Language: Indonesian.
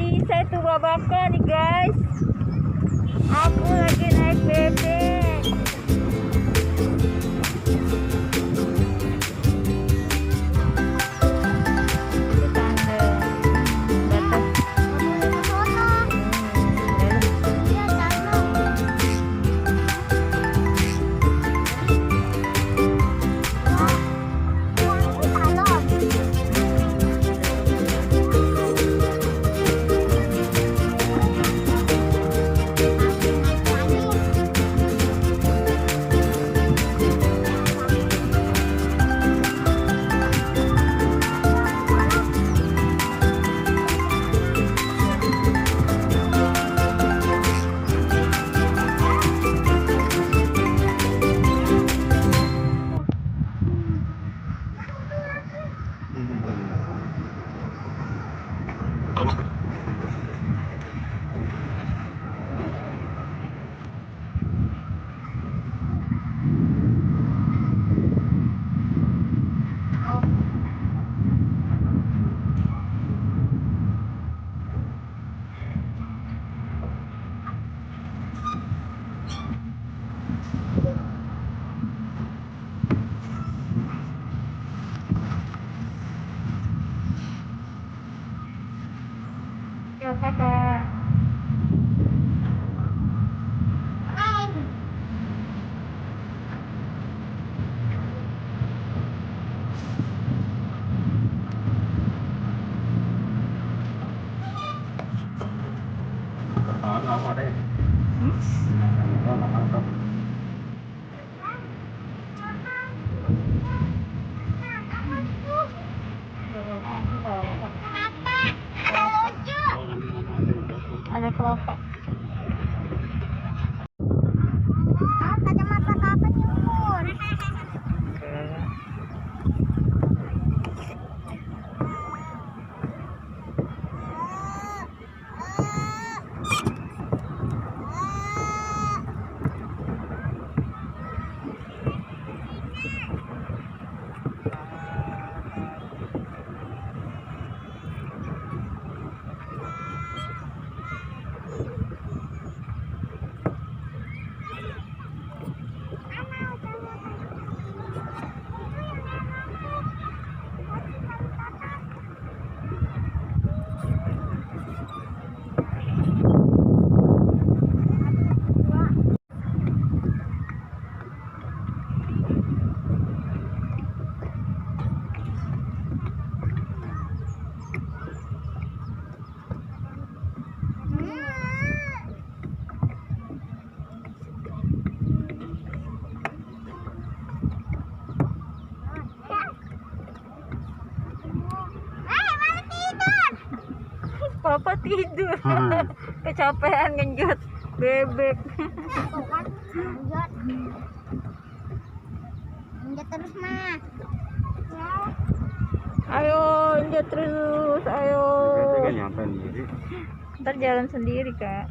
Saya tuh babaka nih guys. Aku lagi naik bebek. Yo kakak. Ở đây. Ada kelopak. Kacamata kakak nyukur. Papa tidur. Kecapean ngenjot bebek. Tuh kan, lanjut. Lanjut terus mah. Ya. Ayo injak terus, ayo. Kan nyampe sendiri. Ntar jalan sendiri kak.